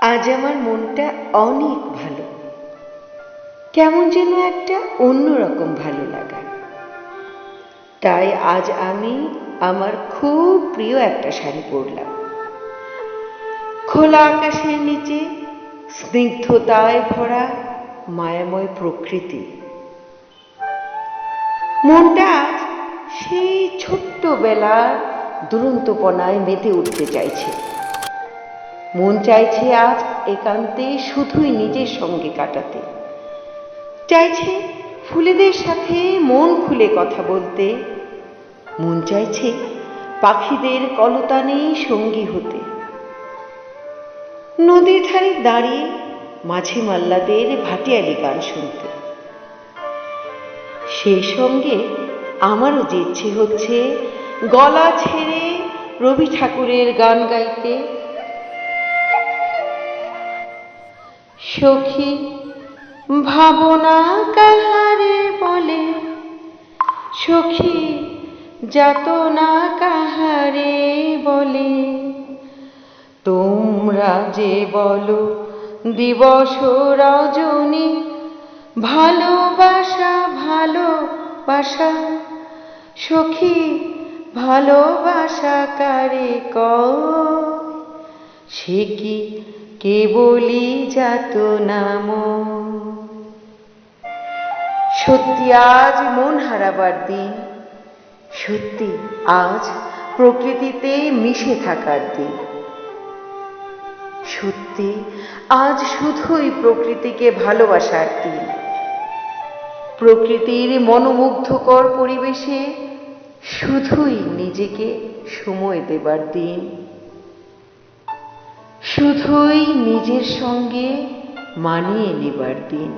আজ আমার মনটা অনেক ভালো, কেমন যেন একটা অন্যরকম ভালো লাগা। তাই আজ আমি আমার খুব প্রিয় একটা শাড়ি পরলাম। খোলা আকাশের নিচে স্নিগ্ধতায় ভরা মায়াময় প্রকৃতি। মনটা আজ সেই ছোট্টবেলার দুরন্তপনায় মেতে উঠতে চাইছে। মন চাইছে আজ একান্তে শুধুই নিজের সঙ্গে কাটাতে, চাইছে ফুলেদের সাথে মন খুলে কথা বলতে, মন চাইছে পাখিদের কলতানে সঙ্গী হতে, নদীর ধারে দাঁড়িয়ে মাঝি মাল্লাদের ভাটিয়ালি গান শুনতে। সেই সঙ্গে আমারও যে ইচ্ছে হচ্ছে গলা ছেড়ে রবি ঠাকুরের গান গাইতে। সখী ভাবনা কাহারে বলে, সখী যাতনা কাহারে বলে, তোমরা যে বলো দিবস রজনী, ভালোবাসা ভালোবাসা, সখী ভালোবাসা কারে কয়, সে কি কেবলই যাতনা ময়। সত্যি আজ মন হারাবার দিন, সত্যি আজ প্রকৃতিতে মিশে থাকার দিন, সত্যি আজ শুধুই প্রকৃতিকে ভালোবাসার দিন, প্রকৃতির মনোমুগ্ধকর পরিবেশে শুধুই নিজেকে সময় দেবার দিন, শুধুই নিজের সঙ্গে মানিয়ে নেবার দিন।